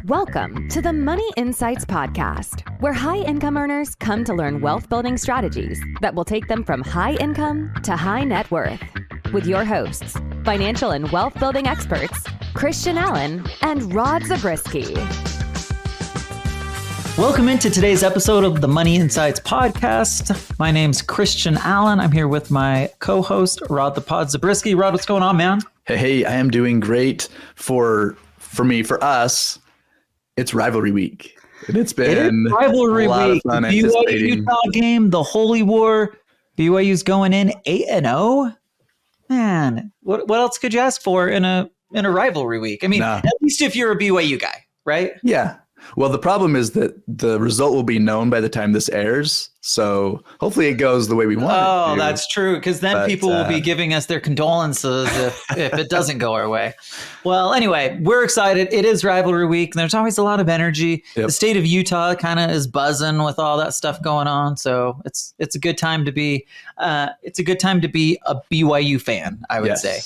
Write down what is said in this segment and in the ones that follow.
Welcome to the Money Insights Podcast, where high-income earners come to learn wealth-building strategies that will take them from high income to high net worth. With your hosts, financial and wealth-building experts, Christian Allen and Rod Zabriskie. Welcome into today's episode of the Money Insights Podcast. My name's Christian Allen. I'm here with my co-host, Rod the Pod Zabriskie. Rod, what's going on, man? Hey, I am doing great. For us, it's Rivalry Week. And it's been Rivalry a lot Week. of fun BYU anticipating. Utah game, the Holy War. BYU's going in 8-0. Man, what else could you ask for in a rivalry week? I mean, At least if you're a BYU guy, right? Yeah. Well, the problem is that the result will be known by the time this airs. So hopefully it goes the way we want it to. Oh, that's true. Because then people will be giving us their condolences if it doesn't go our way. Well, anyway, we're excited. It is Rivalry Week. And there's always a lot of energy. Yep. The state of Utah kind of is buzzing with all that stuff going on. So it's a good time to be a BYU fan, I would say.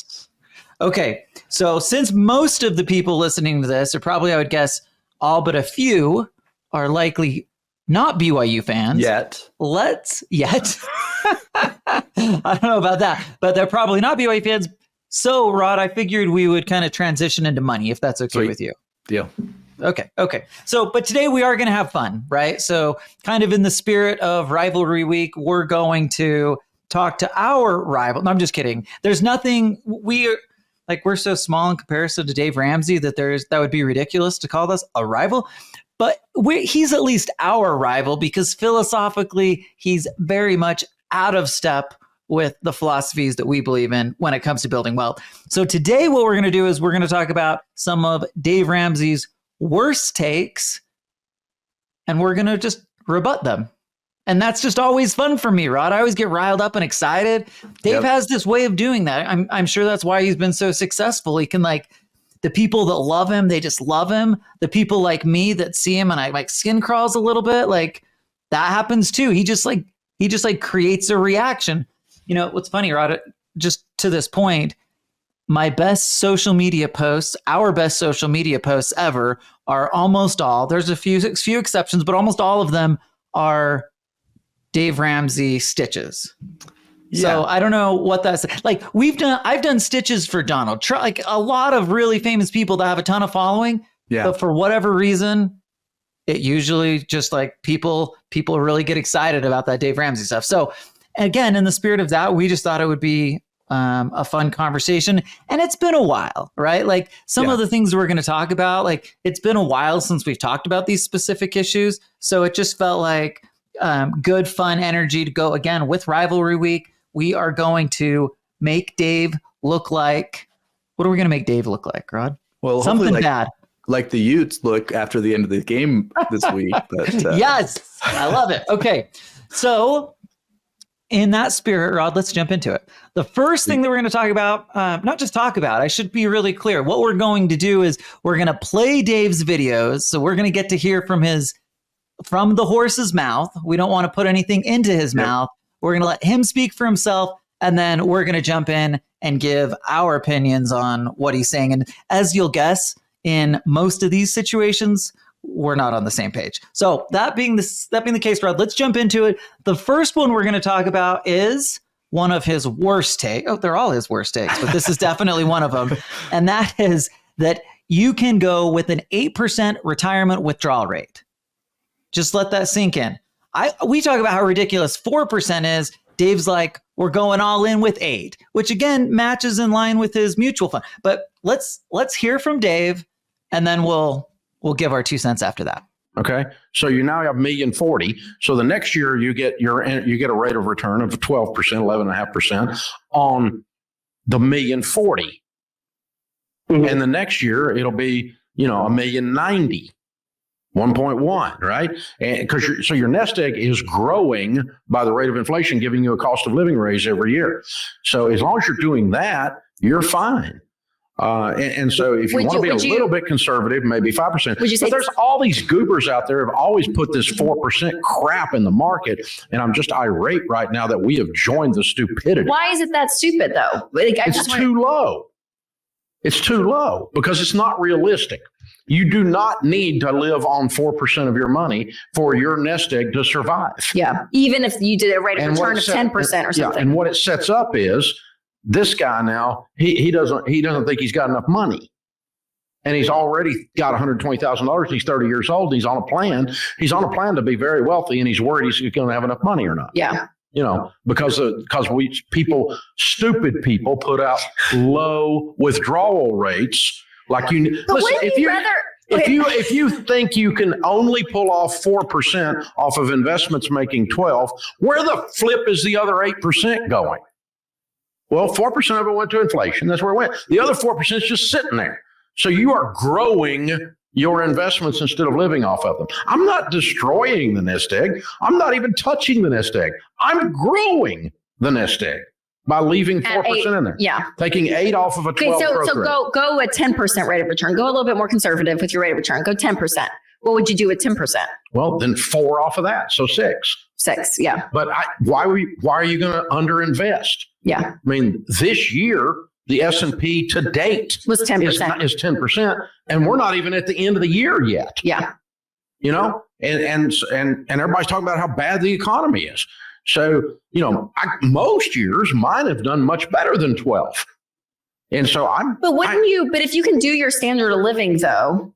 Okay. So since most of the people listening to this are probably, I would guess, all but a few are likely not BYU fans. Yet. I don't know about that, but they're probably not BYU fans. So, Rod, I figured we would kind of transition into money, if that's okay with you. Deal. Okay. So, but today we are going to have fun, right? So kind of in the spirit of Rivalry Week, we're going to talk to our rival. No, I'm just kidding. There's nothing we're so small in comparison to Dave Ramsey that would be ridiculous to call us a rival. But he's at least our rival because philosophically, he's very much out of step with the philosophies that we believe in when it comes to building wealth. So today what we're going to do is we're going to talk about some of Dave Ramsey's worst takes, and we're going to just rebut them. And that's just always fun for me, Rod. I always get riled up and excited. Dave has this way of doing that. I'm sure that's why he's been so successful. He can the people that love him, they just love him. The people like me that see him and I skin crawls a little bit, that happens too. He just creates a reaction. You know, what's funny, Rod, just to this point, our best social media posts ever are almost all, there's a few exceptions, but almost all of them are Dave Ramsey stitches. Yeah. So I don't know what that's like. I've done stitches for Donald Trump, a lot of really famous people that have a ton of following. Yeah. But for whatever reason, it usually just people really get excited about that Dave Ramsey stuff. So again, in the spirit of that, we just thought it would be a fun conversation. And it's been a while, right? Some of the things we're going to talk about, it's been a while since we've talked about these specific issues. So it just felt like good, fun energy to go again with Rivalry Week. We are going to make Dave look like, what are we going to make Dave look like, Rod? Well, something bad. Like the Utes look after the end of the game this week. But, yes, I love it. Okay. So in that spirit, Rod, let's jump into it. The first thing that we're going to talk about, not just talk about, I should be really clear. What we're going to do is we're going to play Dave's videos. So we're going to get to hear from the horse's mouth. We don't want to put anything into his mouth. We're going to let him speak for himself. And then we're going to jump in and give our opinions on what he's saying. And as you'll guess, in most of these situations, we're not on the same page. So that being the case, Rod, let's jump into it. The first one we're going to talk about is one of his worst takes. Oh, they're all his worst takes, but this is definitely one of them. And that is that you can go with an 8% retirement withdrawal rate. Just let that sink in. We talk about how ridiculous 4% is. Dave's like, we're going all in with 8, which again matches in line with his mutual fund. But let's hear from Dave, and then we'll give our 2 cents after that. Okay, so you now have $1,040,000. So the next year you get a rate of return of 12%, 11.5% on the $1,040,000, and the next year it'll be $1,090,000. 1.1, right? And because your nest egg is growing by the rate of inflation, giving you a cost of living raise every year. So as long as you're doing that, you're fine. And so if you want to be a little bit conservative, maybe 5%. But there's all these goobers out there who have always put this 4% crap in the market. And I'm just irate right now that we have joined the stupidity. Why is it that stupid, though? It's too low. It's too low because it's not realistic. You do not need to live on 4% of your money for your nest egg to survive. Yeah. Even if you did a rate of return of 10% or something. Yeah, and what it sets up is this guy now, he doesn't think he's got enough money. And he's already got $120,000. He's 30 years old. He's on a plan. He's on a plan to be very wealthy, and he's worried he's going to have enough money or not. Yeah. Because stupid people put out low withdrawal rates. Like if you think you can only pull off 4% off of investments making 12, where the flip is the other 8% going? Well, 4% of it went to inflation. That's where it went. The other 4% is just sitting there. So you are growing your investments instead of living off of them. I'm not destroying the nest egg. I'm not even touching the nest egg. I'm growing the nest egg by leaving 4% in there. Yeah. Taking 8 off of a 12 growth so rate. go a 10% rate of return. Go a little bit more conservative with your rate of return. Go 10%. What would you do with 10%? Well, then 4 off of that. So 6. 6, yeah. But why are you going to underinvest? Yeah. I mean, this year, the S&P to date was 10%. Is 10%, and we're not even at the end of the year yet. Yeah. And everybody's talking about how bad the economy is. So, most years mine have done much better than 12. And so But if you can do your standard of living though,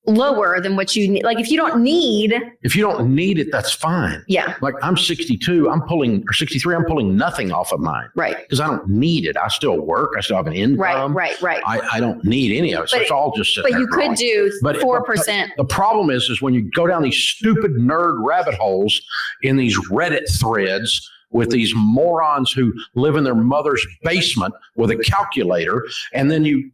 lower than what you need, like if you don't need it, that's fine. Yeah. Like I'm 62, or 63, I'm pulling nothing off of mine. Right. Because I don't need it. I still work. I still have an income. Right. I don't need any of it. So it's all just sitting there. But you could do 4%. The problem is when you go down these stupid nerd rabbit holes in these Reddit threads with these morons who live in their mother's basement with a calculator, and then you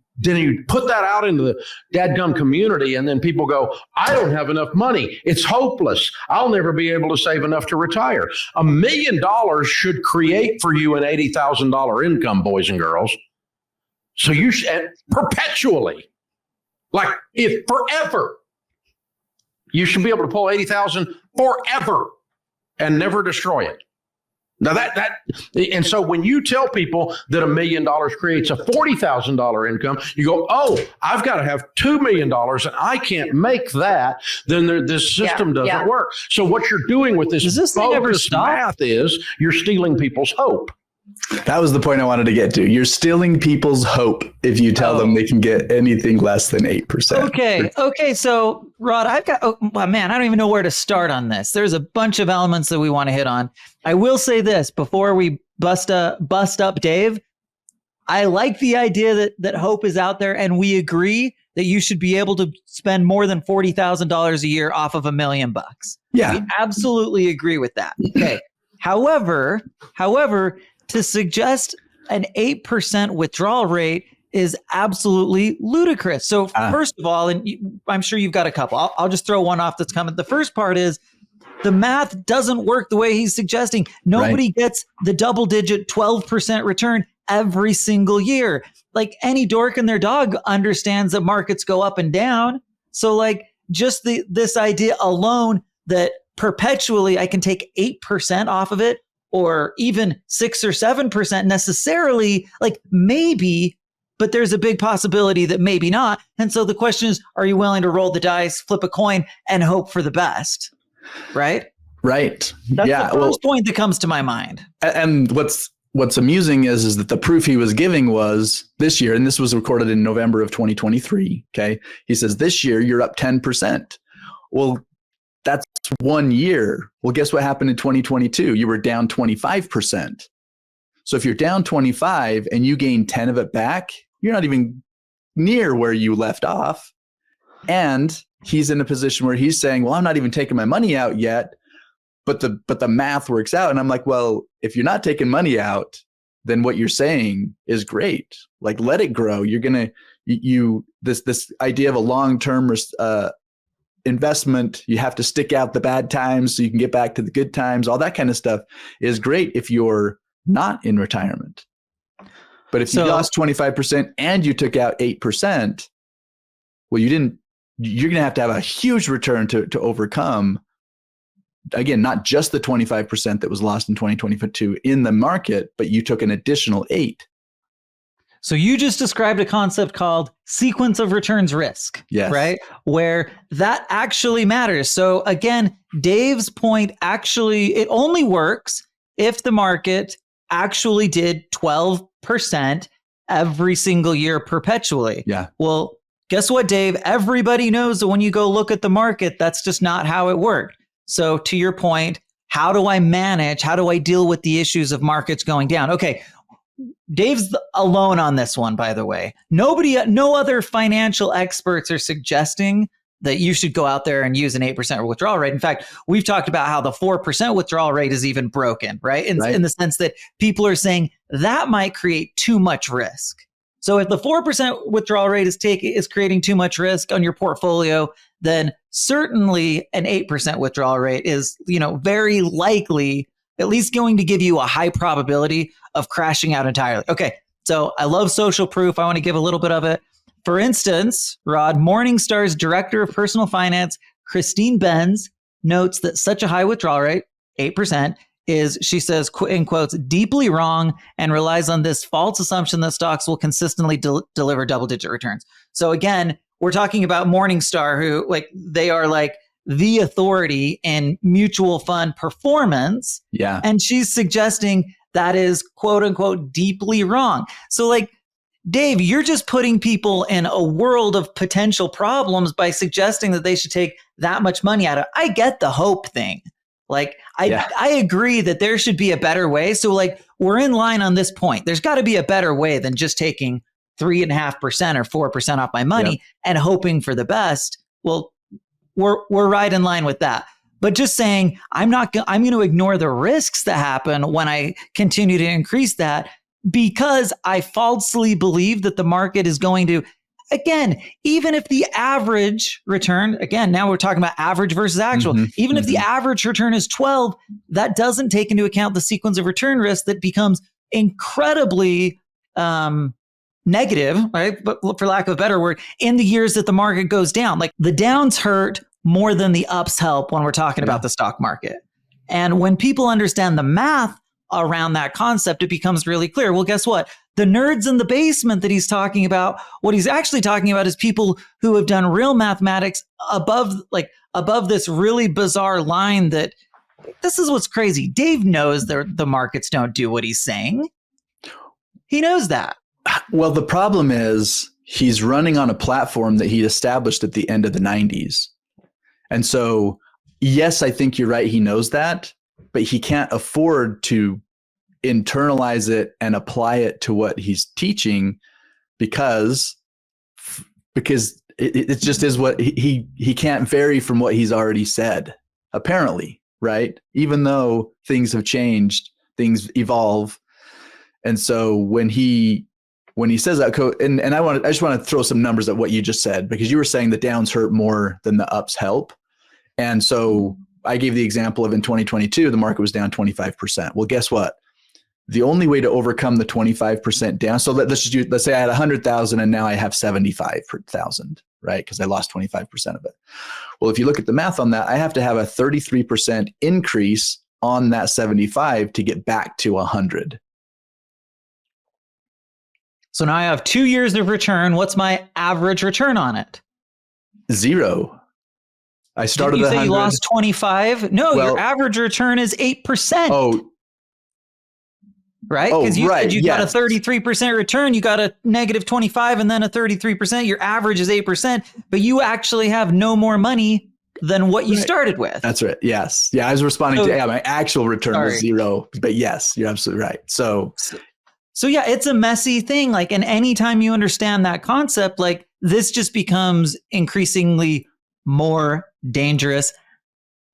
put that out into the dadgum community, and then people go, I don't have enough money. It's hopeless. I'll never be able to save enough to retire. $1 million should create for you an $80,000 income, boys and girls. So you should perpetually, like if forever, you should be able to pull 80,000 forever and never destroy it. Now and so when you tell people that $1 million creates a $40,000 income, you go, oh, I've got to have $2 million and I can't make that. Then this system doesn't work. So what you're doing with this bogus math is you're stealing people's hope. That was the point I wanted to get to. You're stealing people's hope if you tell them they can get anything less than 8%. Okay. So, Rod, I don't even know where to start on this. There's a bunch of elements that we want to hit on. I will say this before we bust up Dave. I like the idea that hope is out there, and we agree that you should be able to spend more than $40,000 a year off of $1 million. Yeah, we absolutely agree with that. Okay. However, to suggest an 8% withdrawal rate is absolutely ludicrous. So first of all, and I'm sure you've got a couple. I'll just throw one off that's coming. The first part is the math doesn't work the way he's suggesting. Nobody gets the double-digit 12% return every single year. Like any dork and their dog understands that markets go up and down. So like just this idea alone that perpetually I can take 8% off of it, or even 6 or 7% necessarily, like maybe, but there's a big possibility that maybe not. And so the question is, are you willing to roll the dice, flip a coin, and hope for the best? Right? Right. That's the first point that comes to my mind. And what's amusing is that the proof he was giving was this year, and this was recorded in November of 2023. Okay. He says, this year you're up 10%. Well, that's 1 year. Well, guess what happened in 2022? You were down 25%. So if you're down 25 and you gain 10 of it back, you're not even near where you left off. And he's in a position where he's saying, well, I'm not even taking my money out yet, but the math works out. And I'm like, well, if you're not taking money out, then what you're saying is great. Like, let it grow. You're going to, this idea of a long-term investment, you have to stick out the bad times so you can get back to the good times. All that kind of stuff is great if you're not in retirement. But if you lost 25% and you took out 8%, well, you're going to have a huge return to overcome, again, not just the 25% that was lost in 2022 in the market, but you took an additional 8. So you just described a concept called sequence of returns risk, Yes. right? Where that actually matters. So again, Dave's point actually, it only works if the market actually did 12% every single year perpetually. Yeah. Well, guess what, Dave? Everybody knows that when you go look at the market, that's just not how it worked. So to your point, how do I manage? How do I deal with the issues of markets going down? Okay. Dave's alone on this one, by the way. No other financial experts are suggesting that you should go out there and use an 8% withdrawal rate. In fact, we've talked about how the 4% withdrawal rate is even broken, right? In the sense that people are saying that might create too much risk. So if the 4% withdrawal rate is creating too much risk on your portfolio, then certainly an 8% withdrawal rate is, very likely at least going to give you a high probability of crashing out entirely. Okay, so I love social proof. I want to give a little bit of it. For instance, Rod, Morningstar's director of personal finance, Christine Benz, notes that such a high withdrawal rate, 8%, is, she says, in quotes, deeply wrong and relies on this false assumption that stocks will consistently deliver double-digit returns. So again, we're talking about Morningstar, who they are the authority in mutual fund performance. Yeah. And she's suggesting that is quote unquote deeply wrong. So Dave, you're just putting people in a world of potential problems by suggesting that they should take that much money out of it. I get the hope thing. I agree that there should be a better way. So we're in line on this point. There's got to be a better way than just taking 3.5% or 4% off my money and hoping for the best. Well, we're right in line with that. But just saying, I'm going to ignore the risks that happen when I continue to increase that because I falsely believe that the market is going to, again, even if the average return, again, now we're talking about average versus actual, even if the average return is 12, that doesn't take into account the sequence of return risk that becomes incredibly negative, right? But for lack of a better word, in the years that the market goes down, the downs hurt more than the ups help when we're talking about the stock market. And when people understand the math around that concept, it becomes really clear. Well, guess what? The nerds in the basement that he's talking about, what he's actually talking about is people who have done real mathematics above this really bizarre line that this is what's crazy. Dave knows the markets don't do what he's saying. He knows that. Well, the problem is he's running on a platform that he established at the end of the 90s. And so, yes, I think you're right. He knows that, but he can't afford to internalize it and apply it to what he's teaching because it just is what he can't vary from what he's already said, apparently, right? Even though things have changed, things evolve. And so when he says that code, and I just want to throw some numbers at what you just said, because you were saying the downs hurt more than the ups help. And so I gave the example of in 2022, the market was down 25%. Well, guess what? The only way to overcome the 25% down. So let's say I had 100,000 and now I have 75,000, right? Because I lost 25% of it. Well, if you look at the math on that, I have to have a 33% increase on that 75 to get back to 100. So now I have 2 years of return. What's my average return on it? 0. I started Did you say 100. you lost 25? No, Well, your average return is 8%. Oh, right? Because you said you got a yes. 33% return, you got a negative 25 and then a 33%. Your average is 8%, but you actually have no more money than what you started with. That's right. Yes. Yeah, I was responding to my actual return was 0. But yes, you're absolutely right. So yeah, it's a messy thing. And anytime you understand that concept, this just becomes increasingly more dangerous.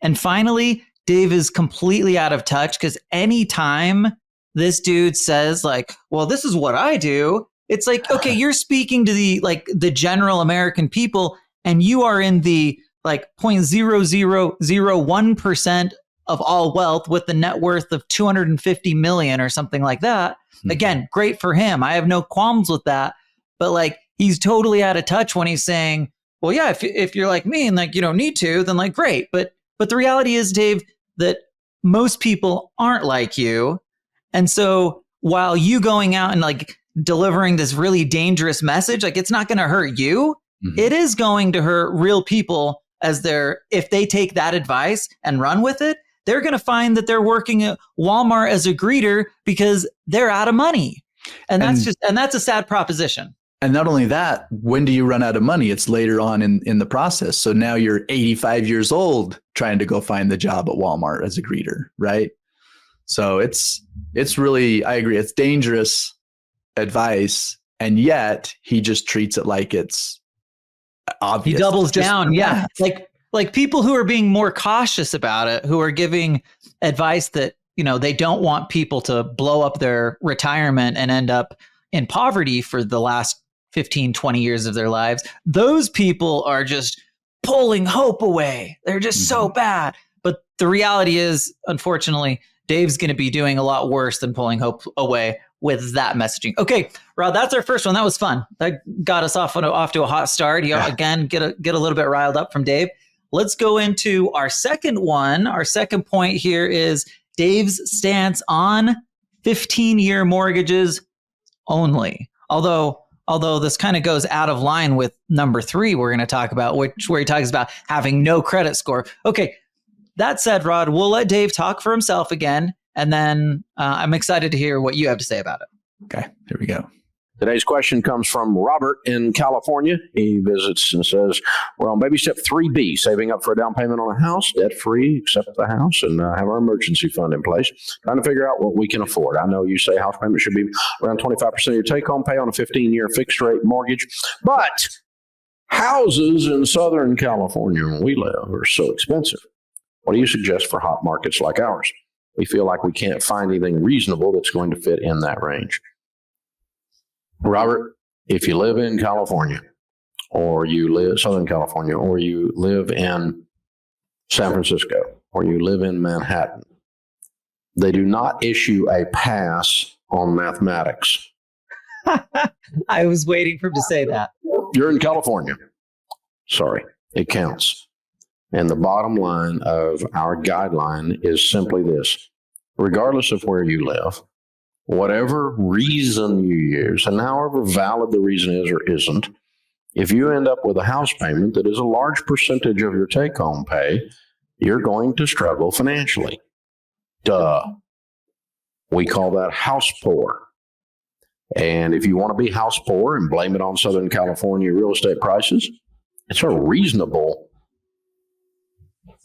And finally, Dave is completely out of touch because anytime this dude says well, this is what I do, it's okay, you're speaking to the general American people and you are in the 0.0001% of all wealth with the net worth of 250 million or something like that. Again, great for him. I have no qualms with that. But he's totally out of touch when he's saying, well, yeah, if you're like me and you don't need to, then great. But the reality is, Dave, that most people aren't like you. And so while you going out and delivering this really dangerous message. Like, it's not going to hurt you. Mm-hmm. It is going to hurt real people if they take that advice and run with it, they're going to find that they're working at Walmart as a greeter because they're out of money. And that's a sad proposition. And not only that, when do you run out of money? It's later on in the process. So now you're 85 years old trying to go find the job at Walmart as a greeter, right? So it's really, I agree, it's dangerous advice. And yet he just treats it like it's obvious. He doubles down. Yeah. Like people who are being more cautious about it, who are giving advice that, they don't want people to blow up their retirement and end up in poverty for the last 15, 20 years of their lives. Those people are just pulling hope away. They're just so bad. But the reality is, unfortunately, Dave's going to be doing a lot worse than pulling hope away with that messaging. Okay, Rod, that's our first one. That was fun. That got us off to a hot start. Again, get a little bit riled up from Dave. Let's go into our second one. Our second point here is Dave's stance on 15-year mortgages only. Although this kind of goes out of line with number 3 we're going to talk about, where he talks about having no credit score. Okay, that said, Rod, we'll let Dave talk for himself again, and then I'm excited to hear what you have to say about it. Okay, here we go. Today's question comes from Robert in California. He visits and says, we're on baby step 3B, saving up for a down payment on a house, debt-free, except the house, and have our emergency fund in place. Trying to figure out what we can afford. I know you say house payment should be around 25% of your take-home pay on a 15-year fixed-rate mortgage, but houses in Southern California where we live are so expensive. What do you suggest for hot markets like ours? We feel like we can't find anything reasonable that's going to fit in that range. Robert, if you live in California, or you live Southern California, or you live in San Francisco, or you live in Manhattan, they do not issue a pass on mathematics. I was waiting for him to say that. You're in California. Sorry, it counts. And the bottom line of our guideline is simply this. Regardless of where you live, whatever reason you use, and however valid the reason is or isn't, if you end up with a house payment that is a large percentage of your take-home pay, you're going to struggle financially. Duh. We call that house poor. And if you want to be house poor and blame it on Southern California real estate prices, it's a reasonable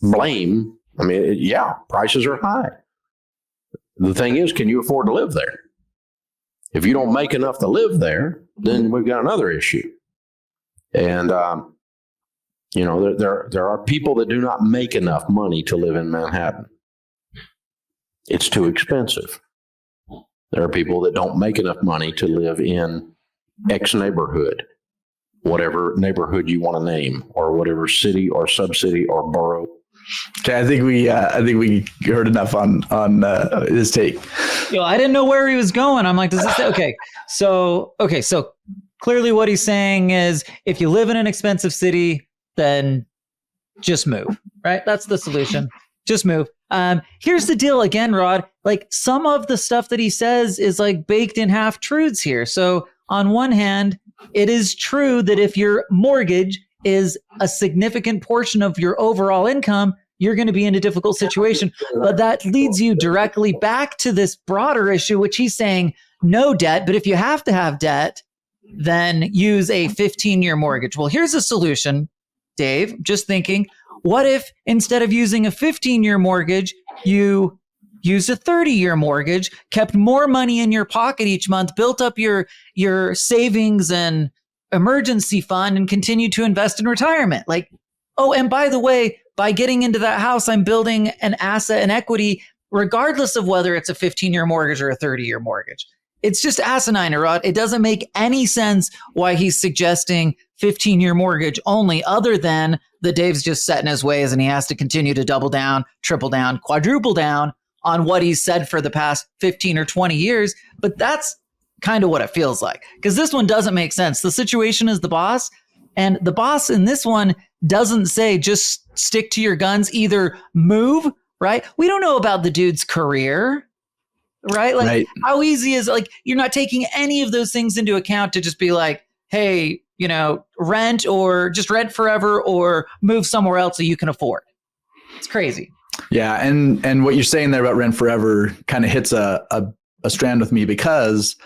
blame. I mean, prices are high. The thing is, can you afford to live there? If you don't make enough to live there, then we've got another issue. And, there are people that do not make enough money to live in Manhattan. It's too expensive. There are people that don't make enough money to live in X neighborhood, whatever neighborhood you want to name, or whatever city or sub-city or borough. Okay, I think we heard enough on his take. I didn't know where he was going. I'm like, does this okay? So clearly what he's saying is, if you live in an expensive city, then just move, right? That's the solution. Just move. Here's the deal again, Rod. Like, some of the stuff that he says is like baked in half truths here. So on one hand, it is true that if your mortgage is a significant portion of your overall income, you're going to be in a difficult situation. But that leads you directly back to this broader issue, which he's saying no debt. But if you have to have debt, then use a 15-year mortgage. Well, here's a solution, Dave. Just thinking, what if instead of using a 15-year mortgage, you used a 30-year mortgage, kept more money in your pocket each month, built up your savings and emergency fund, and continue to invest in retirement? Like, oh, and by the way, by getting into that house, I'm building an asset and equity, regardless of whether it's a 15-year mortgage or a 30-year mortgage. It's just asinine, Rod. It doesn't make any sense why he's suggesting 15-year mortgage only, other than the Dave's just set in his ways and he has to continue to double down, triple down, quadruple down on what he's said for the past 15 or 20 years. But that's kind of what it feels like, because this one doesn't make sense. The situation is the boss, and the boss in this one doesn't say just stick to your guns, either move, right? We don't know about the dude's career. right? Like Right. how easy is like, you're not taking any of those things into account to just be like, hey, rent or just rent forever or move somewhere else so you can afford. It's crazy. Yeah. And what you're saying there about rent forever kind of hits a strand with me, because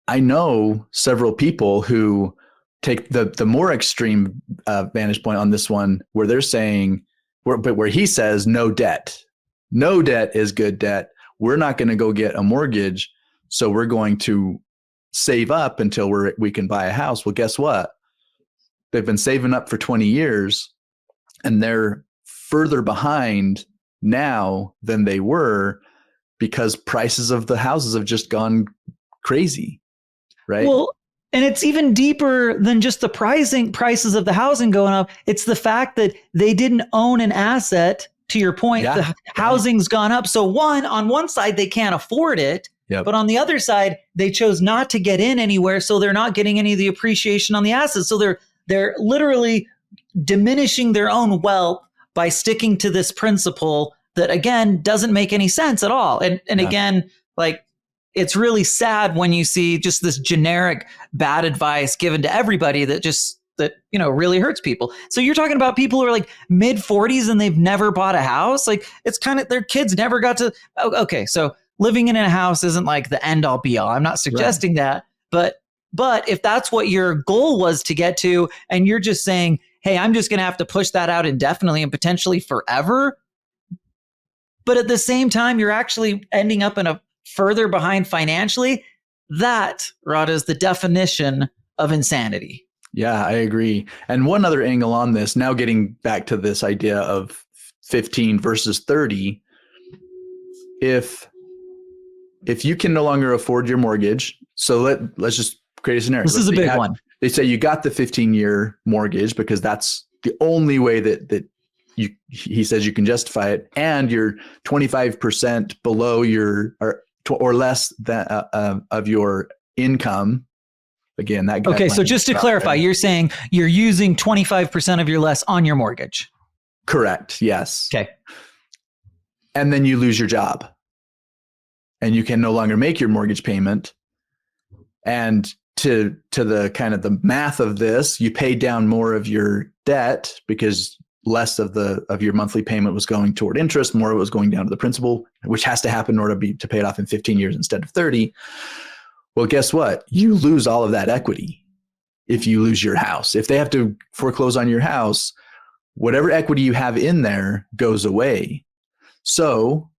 I know several people who take the more extreme vantage point on this one, where they're saying, where he says no debt is good debt. We're not going to go get a mortgage, so we're going to save up until we can buy a house. Well, guess what? They've been saving up for 20 years, and they're further behind now than they were because prices of the houses have just gone crazy. Right. Well, and it's even deeper than just the prices of the housing going up. It's the fact that they didn't own an asset. To your point, the housing's gone up. So on one side, they can't afford it. Yep. But on the other side, they chose not to get in anywhere. So they're not getting any of the appreciation on the assets. So they're literally diminishing their own wealth by sticking to this principle that, again, doesn't make any sense at all. And again, like, it's really sad when you see just this generic bad advice given to everybody that really hurts people. So you're talking about people who are like mid 40s and they've never bought a house. Like, it's kind of, their kids never got to. Okay, so living in a house isn't like the end all be all. I'm not suggesting that, but if that's what your goal was to get to, and you're just saying, hey, I'm just going to have to push that out indefinitely and potentially forever. But at the same time, you're actually ending up in a further behind financially. That, Rod, is the definition of insanity. Yeah, I agree. And one other angle on this, now getting back to this idea of 15 versus 30, if you can no longer afford your mortgage, so let's just create a scenario. This is a big one. They say you got the 15-year mortgage because that's the only way that he says you can justify it, and you're 25% below or less than of your income. Again, that okay. So just to clarify, you're saying you're using 25% of your less on your mortgage. Correct. Yes. Okay. And then you lose your job, and you can no longer make your mortgage payment. And to the kind of the math of this, you pay down more of your debt because less of your monthly payment was going toward interest, more of it was going down to the principal, which has to happen in order to pay it off in 15 years instead of 30. Well, guess what? You lose all of that equity if you lose your house. If they have to foreclose on your house, whatever equity you have in there goes away. So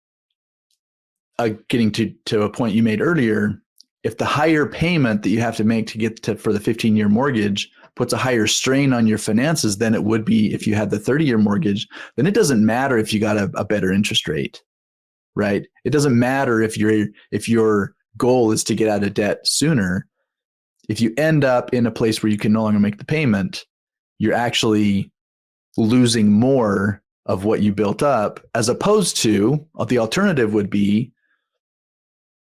getting to a point you made earlier, if the higher payment that you have to make to get to for the 15-year mortgage puts a higher strain on your finances than it would be if you had the 30-year mortgage, then it doesn't matter if you got a better interest rate, right? It doesn't matter if your goal is to get out of debt sooner. If you end up in a place where you can no longer make the payment, you're actually losing more of what you built up, as opposed to the alternative would be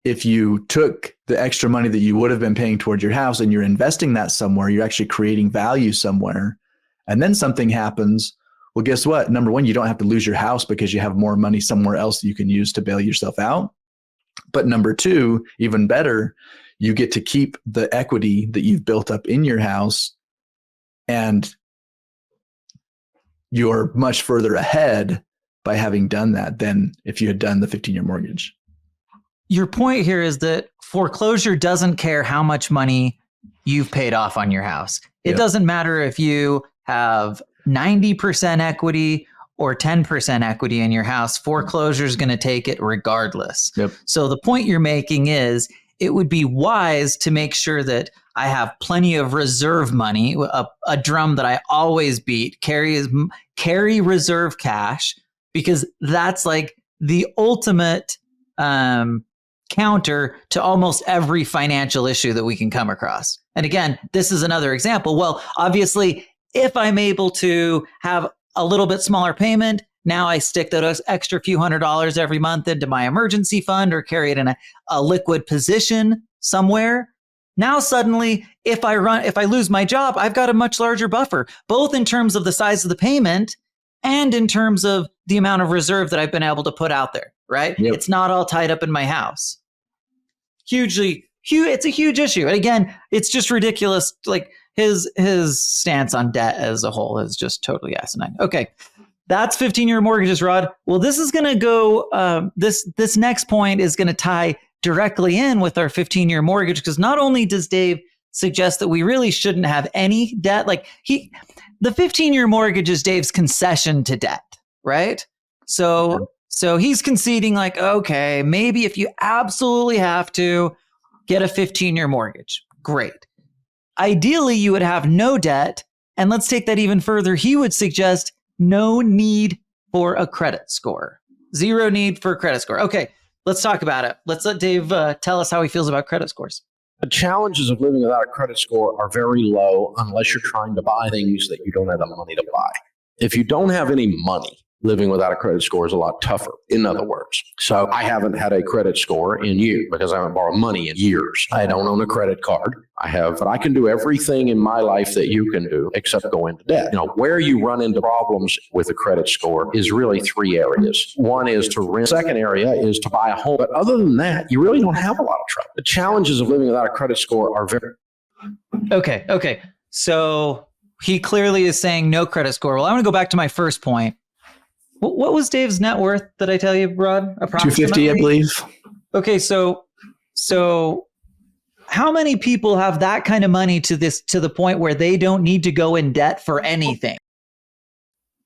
if you took the extra money that you would have been paying towards your house and you're investing that somewhere, you're actually creating value somewhere, and then something happens. Well, guess what? Number one, you don't have to lose your house because you have more money somewhere else that you can use to bail yourself out. But number two, even better, you get to keep the equity that you've built up in your house, and you're much further ahead by having done that than if you had done the 15-year mortgage. Your point here is that foreclosure doesn't care how much money you've paid off on your house. It doesn't matter if you have 90% equity or 10% equity in your house. Foreclosure is going to take it regardless. Yep. So the point you're making is it would be wise to make sure that I have plenty of reserve money, a drum that I always beat, carry reserve cash, because that's like the ultimate counter to almost every financial issue that we can come across. And again, this is another example. Well, obviously, if I'm able to have a little bit smaller payment, now I stick those extra few $100s every month into my emergency fund or carry it in a liquid position somewhere. Now suddenly, if I lose my job, I've got a much larger buffer, both in terms of the size of the payment and in terms of the amount of reserve that I've been able to put out there, right? Yep. It's not all tied up in my house. it's a huge issue. And again, it's just ridiculous. Like his stance on debt as a whole is just totally asinine. Okay. That's 15-year mortgages, Rod. Well, this is going to go, this next point is going to tie directly in with our 15-year mortgage, because not only does Dave suggest that we really shouldn't have any debt, like the 15-year mortgage is Dave's concession to debt, right? So he's conceding like, okay, maybe if you absolutely have to get a 15-year mortgage, great. Ideally, you would have no debt. And let's take that even further. He would suggest no need for a credit score. Zero need for a credit score. Okay, let's talk about it. Let's let Dave tell us how he feels about credit scores. The challenges of living without a credit score are very low unless you're trying to buy things that you don't have the money to buy. If you don't have any money, living without a credit score is a lot tougher, in other words. So I haven't had a credit score in years because I haven't borrowed money in years. I don't own a credit card. But I can do everything in my life that you can do except go into debt. Where you run into problems with a credit score is really three areas. One is to rent. The second area is to buy a home. But other than that, you really don't have a lot of trouble. The challenges of living without a credit score are very... Okay. So he clearly is saying no credit score. Well, I want to go back to my first point. What was Dave's net worth? Did I tell you, Rod? $250, I believe. Okay, so how many people have that kind of money to the point where they don't need to go in debt for anything?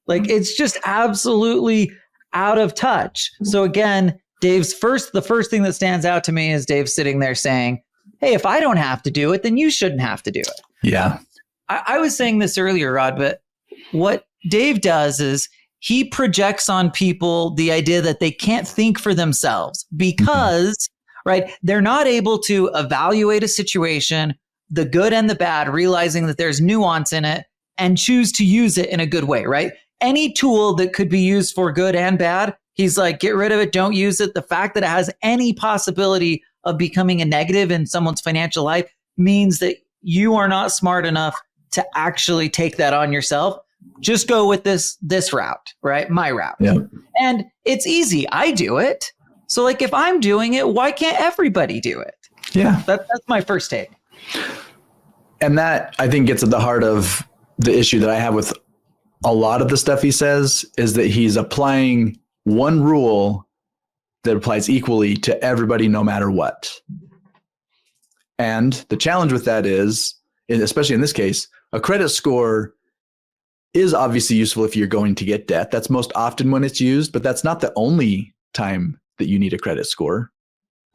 Like, it's just absolutely out of touch. So again, the first thing that stands out to me is Dave sitting there saying, hey, if I don't have to do it, then you shouldn't have to do it. Yeah. I was saying this earlier, Rod, but what Dave does is he projects on people the idea that they can't think for themselves because, right, they're not able to evaluate a situation, the good and the bad, realizing that there's nuance in it and choose to use it in a good way, right? Any tool that could be used for good and bad, he's like, get rid of it, don't use it. The fact that it has any possibility of becoming a negative in someone's financial life means that you are not smart enough to actually take that on yourself. Just go with this route, right? My route. Yeah. And it's easy. I do it. So like, if I'm doing it, why can't everybody do it? Yeah. That's my first take. And that, I think, gets at the heart of the issue that I have with a lot of the stuff he says, is that he's applying one rule that applies equally to everybody, no matter what. And the challenge with that is, especially in this case, a credit score is obviously useful if you're going to get debt. That's most often when it's used, but that's not the only time that you need a credit score.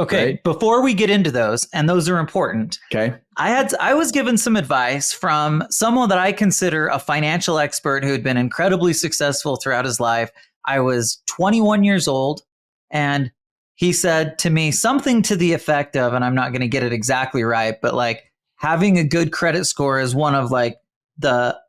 Okay, right? Before we get into those, and those are important. Okay. I was given some advice from someone that I consider a financial expert who had been incredibly successful throughout his life. I was 21 years old, and he said to me something to the effect of, and I'm not going to get it exactly right, but like, having a good credit score is one of like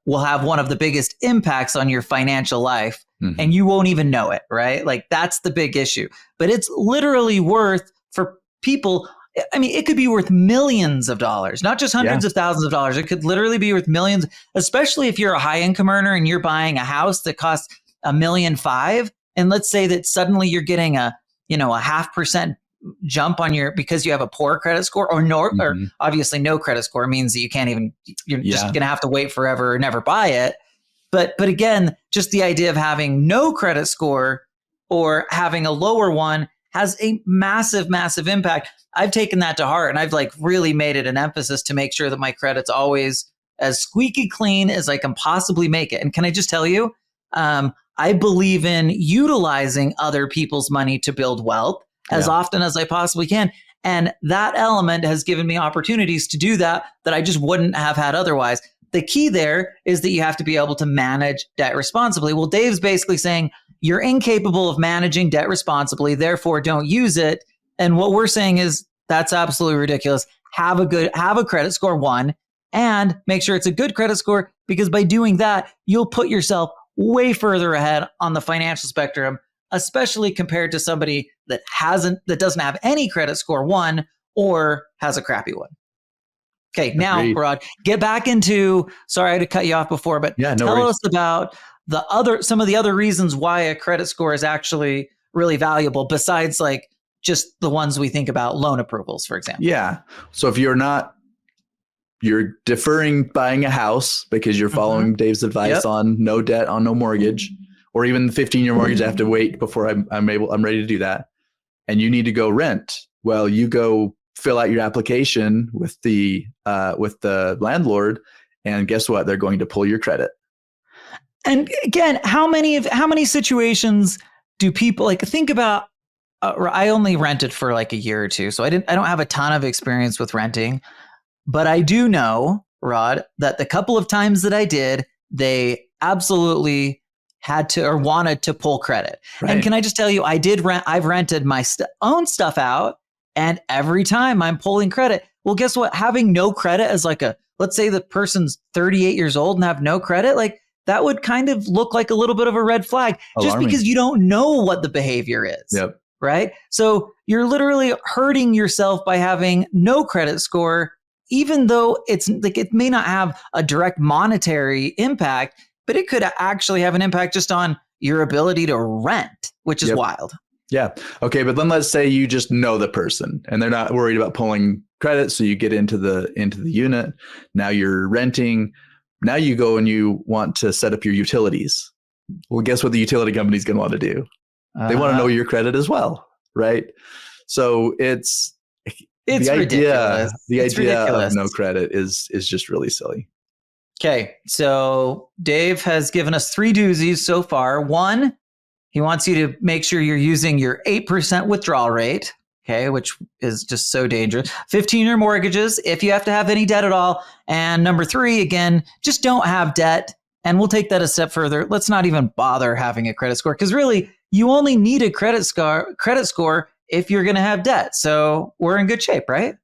will have one of the biggest impacts on your financial life, and you won't even know it, right? Like, that's the big issue. But it's literally worth, for people, I mean, it could be worth millions of dollars, not just hundreds of thousands of dollars. It could literally be worth millions, especially if you're a high income earner and you're buying a house that costs $1.5 million. And let's say that suddenly you're getting a 0.5% jump on because you have a poor credit score, or or obviously no credit score means that you can't even, you're just going to have to wait forever or never buy it. But again, just the idea of having no credit score or having a lower one has a massive, massive impact. I've taken that to heart, and I've like really made it an emphasis to make sure that my credit's always as squeaky clean as I can possibly make it. And can I just tell you, I believe in utilizing other people's money to build wealth as often as I possibly can. And that element has given me opportunities to do that I just wouldn't have had otherwise. The key there is that you have to be able to manage debt responsibly. Well, Dave's basically saying you're incapable of managing debt responsibly, therefore don't use it. And what we're saying is that's absolutely ridiculous. Have a credit score, one, and make sure it's a good credit score, because by doing that, you'll put yourself way further ahead on the financial spectrum, especially compared to somebody that doesn't have any credit score, one, or has a crappy one. Okay, now, Rod, get back into, sorry I had to cut you off before, but tell us about some of the other reasons why a credit score is actually really valuable, besides like just the ones we think about, loan approvals, for example. Yeah. So if you're deferring buying a house because you're following Dave's advice on no debt, on no mortgage, or even the 15-year mortgage, I have to wait before I'm ready to do that. And you need to go rent. Well, you go fill out your application with the landlord, and guess what? They're going to pull your credit. And again, how many situations do people like think about? I only rented for like a year or two, so I don't have a ton of experience with renting, but I do know, Rod, that the couple of times that I did, they absolutely had to or wanted to pull credit. Right. And can I just tell you, I've rented my own stuff out, and every time I'm pulling credit, well, guess what? Having no credit as like let's say the person's 38 years old and have no credit, like that would kind of look like a little bit of a red flag. Alarming. Just because you don't know what the behavior is. Yep. Right. So you're literally hurting yourself by having no credit score, even though it's like it may not have a direct monetary impact, but it could actually have an impact just on your ability to rent, which is wild. Yeah. Okay. But then let's say you just know the person and they're not worried about pulling credit. So you get into the unit. Now you're renting. Now you go and you want to set up your utilities. Well, guess what the utility company is going to want to do? They want to know your credit as well. Right. So it's the ridiculous. idea of no credit is just really silly. Okay. So Dave has given us 3 doozies so far. 1, he wants you to make sure you're using your 8% withdrawal rate. Okay. Which is just so dangerous. 15-year mortgages, if you have to have any debt at all. And number 3, again, just don't have debt. And we'll take that a step further. Let's not even bother having a credit score, because really you only need a credit score if you're going to have debt. So we're in good shape, right?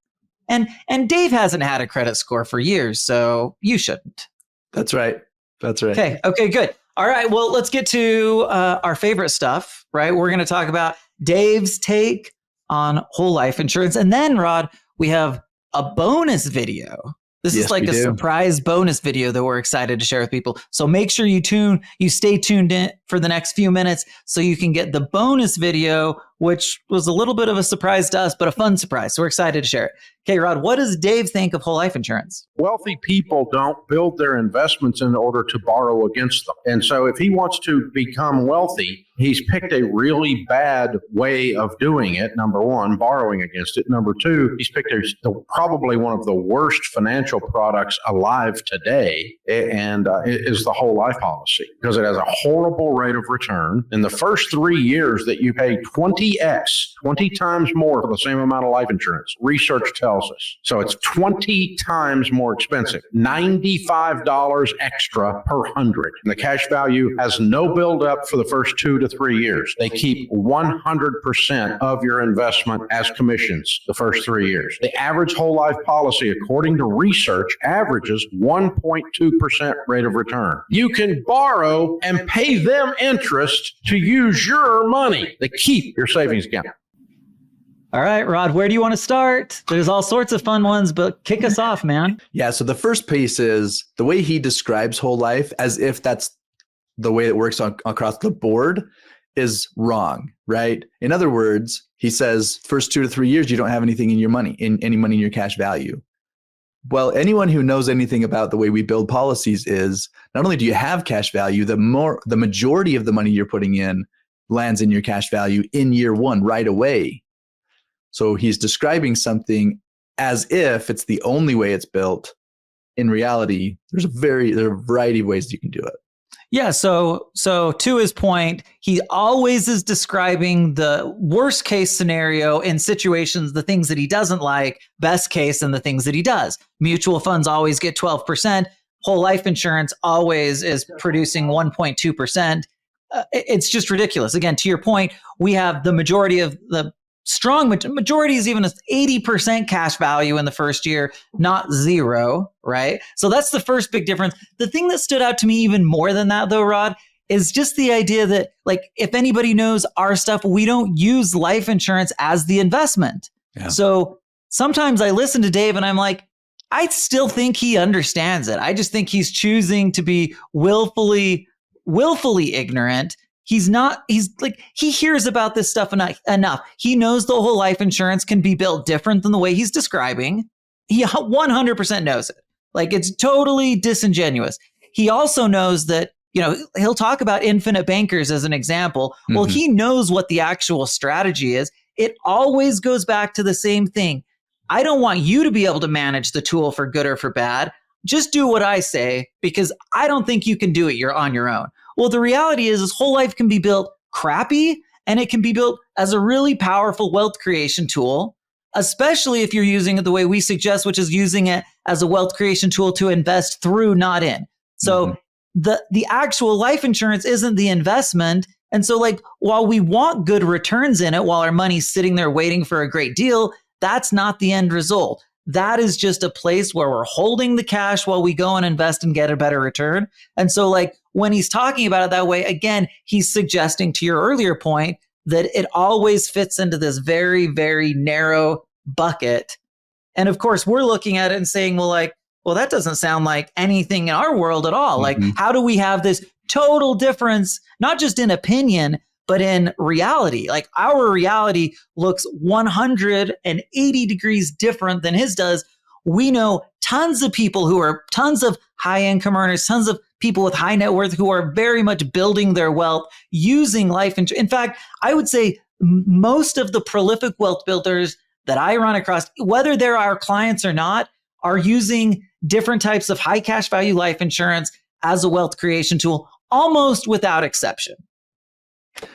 And Dave hasn't had a credit score for years, so you shouldn't. That's right. Okay, good. All right, well, let's get to our favorite stuff, right? We're going to talk about Dave's take on whole life insurance. And then, Rod, we have a bonus video. This is like a surprise bonus video that we're excited to share with people. So make sure you stay tuned in for the next few minutes so you can get the bonus video, which was a little bit of a surprise to us, but a fun surprise. So we're excited to share it. Okay, Rod, what does Dave think of whole life insurance? Wealthy people don't build their investments in order to borrow against them. And so if he wants to become wealthy, he's picked a really bad way of doing it. Number 1, borrowing against it. Number 2, he's picked probably one of the worst financial products alive today, and is the whole life policy, because it has a horrible rate of return. In the first 3 years that you pay 20 times more for the same amount of life insurance, research tells us. So it's 20 times more expensive, $95 extra per 100. And the cash value has no buildup for the first 2 to 3 years. They keep 100% of your investment as commissions the first 3 years. The average whole life policy, according to research, averages 1.2% rate of return. You can borrow and pay them interest to use your money. They keep your savings account. All right, Rod, where do you want to start? There's all sorts of fun ones, but kick us off, man. Yeah, so the first piece is the way he describes whole life as if that's the way it works across the board is wrong, right? In other words, he says first 2 to 3 years, you don't have anything in your money, any money in your cash value. Well, anyone who knows anything about the way we build policies is not only do you have cash value, the majority of the money you're putting in lands in your cash value in year 1 right away. So he's describing something as if it's the only way it's built. In reality, there are a variety of ways you can do it. Yeah. So to his point, he always is describing the worst case scenario in situations, the things that he doesn't like, best case, and the things that he does. Mutual funds always get 12%. Whole life insurance always is producing 1.2%. It's just ridiculous. Again, to your point, we have the majority of the strong majority is even 80% cash value in the first year, not 0, right? So that's the first big difference. The thing that stood out to me even more than that, though, Rod, is just the idea that, like, if anybody knows our stuff, we don't use life insurance as the investment. Yeah. So sometimes I listen to Dave and I'm like, I still think he understands it. I just think he's choosing to be willfully ignorant he's like, he hears about this stuff enough. He knows the whole life insurance can be built different than the way he's describing. He 100% knows it. Like, it's totally disingenuous. He also knows that, he'll talk about infinite bankers as an example. Well, he knows what the actual strategy is. It always goes back to the same thing. I don't want you to be able to manage the tool for good or for bad. Just do what I say, because I don't think you can do it. You're on your own. Well, the reality is whole life can be built crappy, and it can be built as a really powerful wealth creation tool, especially if you're using it the way we suggest, which is using it as a wealth creation tool to invest through, not in. So the actual life insurance isn't the investment. And so, like, while we want good returns in it, while our money's sitting there waiting for a great deal, that's not the end result. That is just a place where we're holding the cash while we go and invest and get a better return. And so, like, when he's talking about it that way, again, he's suggesting, to your earlier point, that it always fits into this very, very narrow bucket. And of course, we're looking at it and saying, well, that doesn't sound like anything in our world at all. Like, how do we have this total difference, not just in opinion, but in reality? Like, our reality looks 180 degrees different than his does. We know tons of people tons of high income earners, tons of people with high net worth who are very much building their wealth using life insurance. In fact, I would say most of the prolific wealth builders that I run across, whether they're our clients or not, are using different types of high cash value life insurance as a wealth creation tool, almost without exception.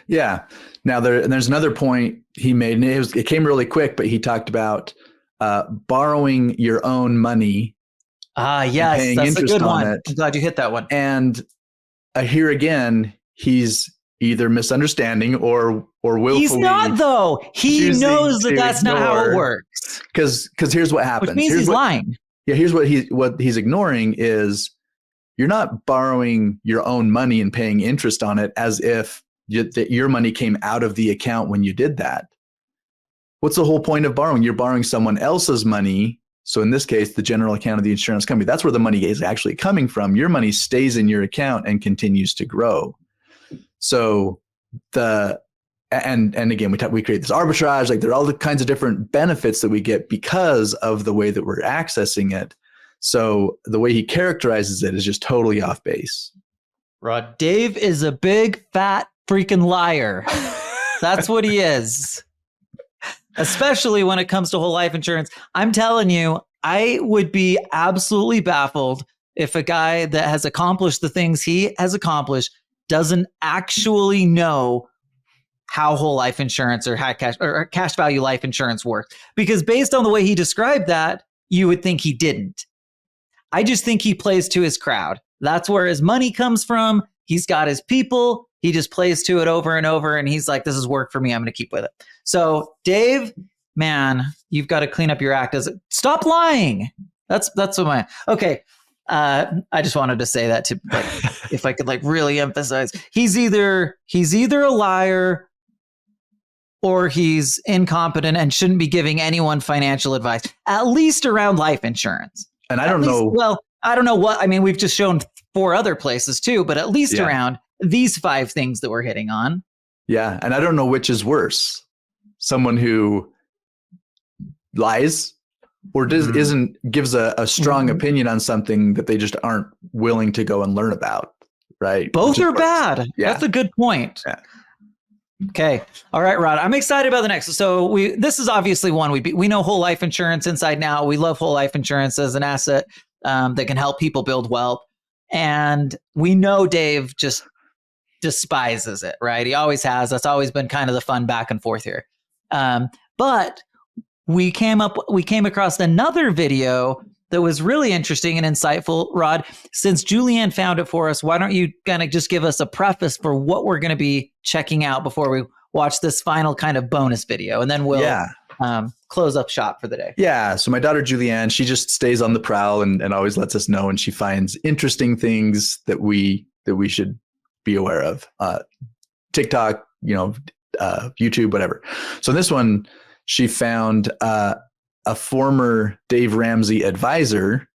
Yeah. Now there's another point he made, and it came really quick, but he talked about borrowing your own money. Yes, paying that's interest a good on one. it. I'm glad you hit that one. And here again, he's either misunderstanding or willfully. He's not, though. He knows that that's not how it works. Because here's what happens. Which means he's lying. Yeah, here's what he's ignoring is you're not borrowing your own money and paying interest on it as if your money came out of the account when you did that. What's the whole point of borrowing? You're borrowing someone else's money. So in this case, the general account of the insurance company, that's where the money is actually coming from. Your money stays in your account and continues to grow. So and again, we create this arbitrage, like there are all the kinds of different benefits that we get because of the way that we're accessing it. So the way he characterizes it is just totally off base. Rod, Dave is a big, fat, freaking liar. That's what he is. Especially when it comes to whole life insurance. I'm telling you, I would be absolutely baffled if a guy that has accomplished the things he has accomplished doesn't actually know how whole life insurance or cash value life insurance works. Because based on the way he described that, you would think he didn't. I just think he plays to his crowd. That's where his money comes from. He's got his people. He just plays to it over and over. And he's like, this is work for me. I'm going to keep with it. So Dave, man, you've got to clean up your act. Stop lying. That's what okay. I just wanted to say that to, like, if I could, like, really emphasize, he's either a liar or he's incompetent and shouldn't be giving anyone financial advice, at least around life insurance. And I don't know. Well, I don't know what, I mean, we've just shown 4 other places too, but at least around these 5 things that we're hitting on. Yeah. And I don't know which is worse. Someone who lies or gives a strong opinion on something that they just aren't willing to go and learn about, right? Both are bad. Yeah. That's a good point. Yeah. Okay. All right, Rod. I'm excited about the next. So this is obviously one we know whole life insurance inside now. We love whole life insurance as an asset that can help people build wealth. And we know Dave just despises it, right? He always has. That's always been kind of the fun back and forth here. But we came across another video that was really interesting and insightful. Rod, since Julianne found it for us, why don't you kind of just give us a preface for what we're going to be checking out before we watch this final kind of bonus video, and then we'll close up shop for the day. Yeah. So my daughter Julianne, she just stays on the prowl and always lets us know when she finds interesting things that we should be aware of. TikTok, YouTube, whatever. So this one, she found a former Dave Ramsey advisor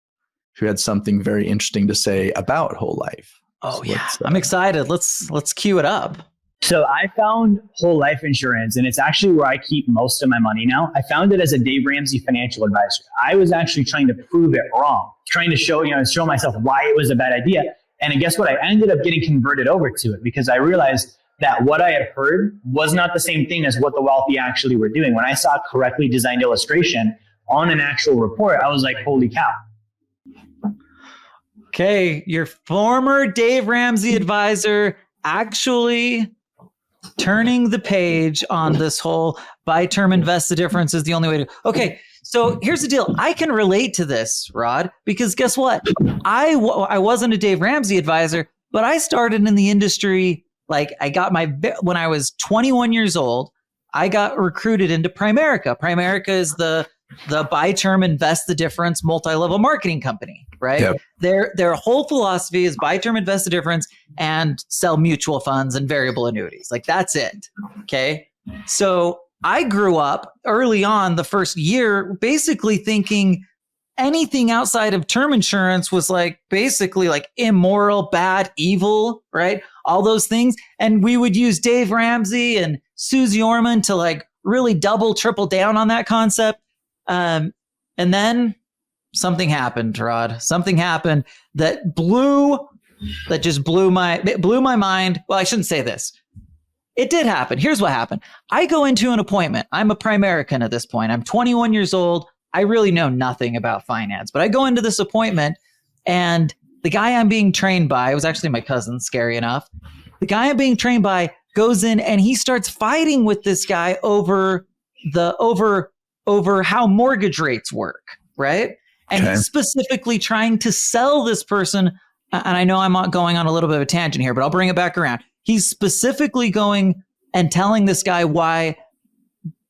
who had something very interesting to say about whole life. Oh, so yeah. I'm excited. Let's cue it up. So I found whole life insurance, and it's actually where I keep most of my money now. I found it as a Dave Ramsey financial advisor. I was actually trying to prove it wrong, trying to show myself why it was a bad idea. And guess what? I ended up getting converted over to it because I realized that what I had heard was not the same thing as what the wealthy actually were doing. When I saw a correctly designed illustration on an actual report, I was like, holy cow. Okay, your former Dave Ramsey advisor actually turning the page on this whole buy term, invest the difference is the only way to. Okay, so here's the deal. I can relate to this, Rod, because guess what? I wasn't a Dave Ramsey advisor, but I started in the industry. Like when I was 21 years old, I got recruited into Primerica. Primerica is the buy term, invest the difference multi-level marketing company, right? Yep. Their whole philosophy is buy term, invest the difference, and sell mutual funds and variable annuities. Like that's it. Okay. So I grew up early on the first year, basically thinking anything outside of term insurance was like basically like immoral, bad, evil, right? All those things. And we would use Dave Ramsey and Susie Orman to like really double, triple down on that concept. And then something happened, Rod. Something happened that just blew my mind. Well, I shouldn't say this. It did happen. Here's what happened. I go into an appointment. I'm a Primerican at this point. I'm 21 years old. I really know nothing about finance, but I go into this appointment and the guy I'm being trained by, it was actually my cousin, scary enough. The guy I'm being trained by goes in and he starts fighting with this guy over how mortgage rates work, right? And he's specifically trying to sell this person. And I know I'm going on a little bit of a tangent here, but I'll bring it back around. He's specifically going and telling this guy why,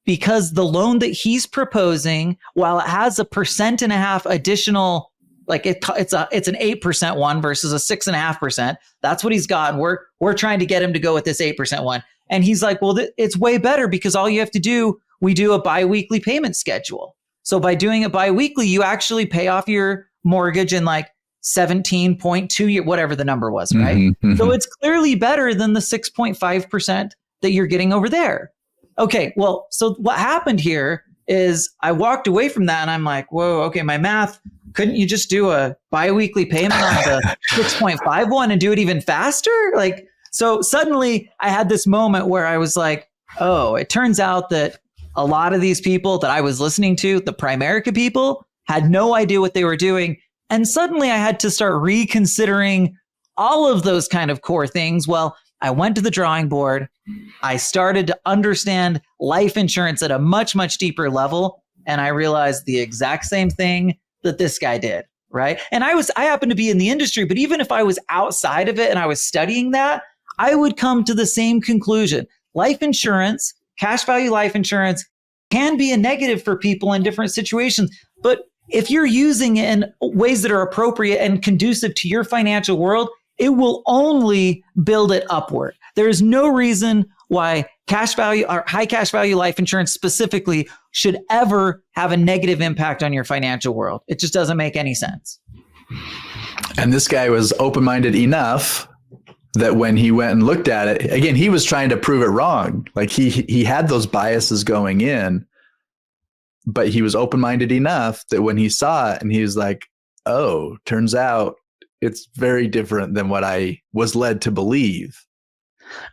because the loan that he's proposing, while it has 1.5% additional, like it's an 8% one versus a 6.5%. That's what he's got. And we're trying to get him to go with this 8% one. And he's like, well, it's way better because all you have to do, we do a biweekly payment schedule. So by doing it biweekly, you actually pay off your mortgage in like 17.2 years, whatever the number was, right? Mm-hmm. So it's clearly better than the 6.5% that you're getting over there. Okay, well, so what happened here is I walked away from that and I'm like, whoa, okay, my math, couldn't you just do a biweekly payment on the 6.5 one and do it even faster? Like, so suddenly I had this moment where I was like, oh, it turns out that a lot of these people that I was listening to, the Primerica people, had no idea what they were doing. And suddenly I had to start reconsidering all of those kind of core things. Well, I went to the drawing board. I started to understand life insurance at a much, much deeper level. And I realized the exact same thing that this guy did, right? And I happened to be in the industry, but even if I was outside of it and I was studying that, I would come to the same conclusion. Life insurance, cash value life insurance can be a negative for people in different situations. But if you're using it in ways that are appropriate and conducive to your financial world, it will only build it upward. There is no reason why cash value or high cash value life insurance specifically should ever have a negative impact on your financial world. It just doesn't make any sense. And this guy was open-minded enough that when he went and looked at it, again, he was trying to prove it wrong. Like he had those biases going in, but he was open-minded enough that when he saw it and he was like, oh, turns out it's very different than what I was led to believe.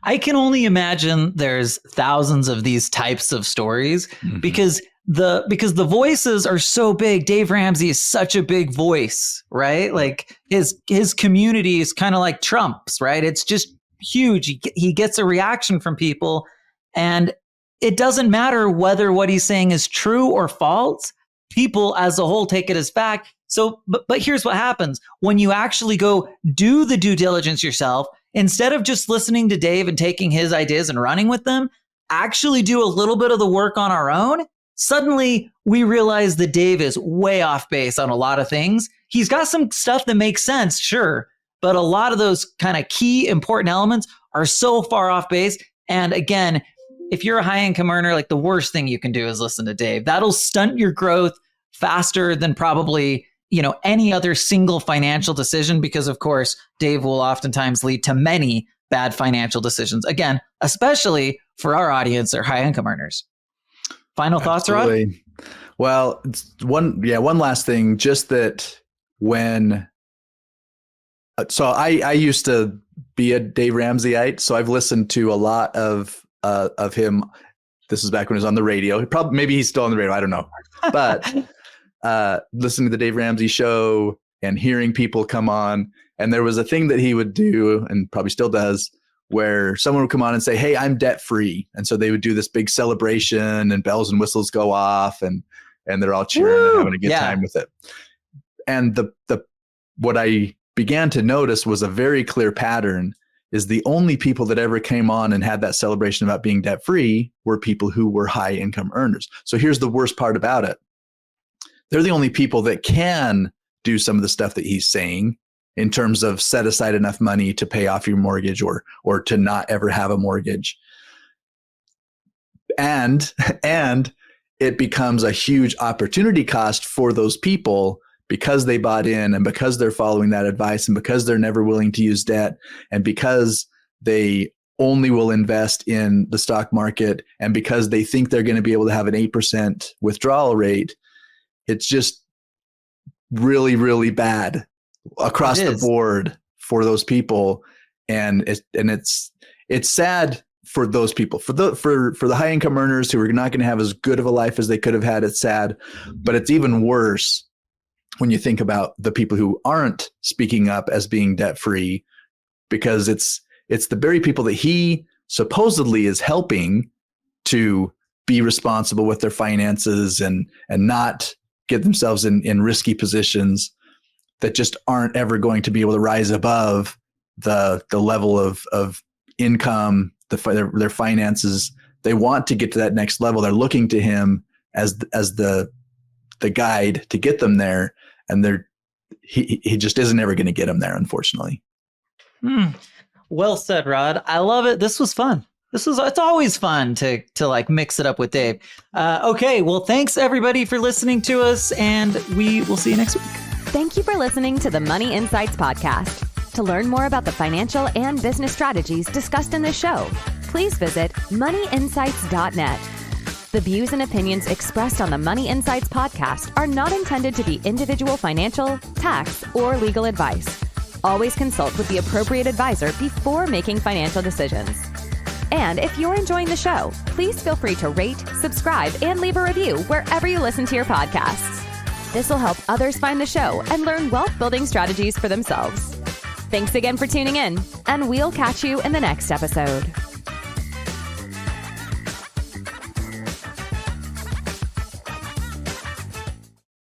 I can only imagine there's thousands of these types of stories because the voices are so big. Dave Ramsey is such a big voice, right? Like his community is kind of like Trump's, right? It's just huge. He gets a reaction from people, and it doesn't matter whether what he's saying is true or false. People as a whole take it as fact. So, but here's what happens when you actually go do the due diligence yourself. Instead of just listening to Dave and taking his ideas and running with them, actually do a little bit of the work on our own. Suddenly, we realize that Dave is way off base on a lot of things. He's got some stuff that makes sense, sure, but a lot of those kind of key important elements are so far off base. And again, if you're a high income earner, like the worst thing you can do is listen to Dave. That'll stunt your growth faster than probably any other single financial decision, because of course, Dave will oftentimes lead to many bad financial decisions. Again, especially for our audience or high income earners. Final thoughts, Rod? Absolutely. Well, one last thing, just that so I used to be a Dave Ramseyite, so I've listened to a lot of him. This is back when he was on the radio. Maybe he's still on the radio. I don't know. But listening to the Dave Ramsey show and hearing people come on, and there was a thing that he would do, and probably still does, where someone would come on and say, "Hey, I'm debt free," and so they would do this big celebration, and bells and whistles go off, and they're all cheering and having a good time with it. And what I began to notice was a very clear pattern. Is the only people that ever came on and had that celebration about being debt free were people who were high income earners. So here's the worst part about it. They're the only people that can do some of the stuff that he's saying in terms of set aside enough money to pay off your mortgage or to not ever have a mortgage. And it becomes a huge opportunity cost for those people because they bought in and because they're following that advice and because they're never willing to use debt and because they only will invest in the stock market and because they think they're going to be able to have an 8% withdrawal rate. It's just really, really bad across the board for those people. And it's sad for those people, for the high income earners who are not going to have as good of a life as they could have had. It's sad, but it's even worse when you think about the people who aren't speaking up as being debt free, because it's the very people that he supposedly is helping to be responsible with their finances and not get themselves in risky positions that just aren't ever going to be able to rise above the level of income, their finances. They want to get to that next level. They're looking to him as the guide to get them there. And he just isn't ever going to get them there, unfortunately. Well said, Rod. I love it. This was fun. It's always fun to like mix it up with Dave. Okay. Well, thanks everybody for listening to us, and we will see you next week. Thank you for listening to the Money Insights podcast. To learn more about the financial and business strategies discussed in this show, please visit moneyinsights.net. The views and opinions expressed on the Money Insights podcast are not intended to be individual financial, tax, or legal advice. Always consult with the appropriate advisor before making financial decisions. And if you're enjoying the show, please feel free to rate, subscribe, and leave a review wherever you listen to your podcasts. This will help others find the show and learn wealth-building strategies for themselves. Thanks again for tuning in, and we'll catch you in the next episode.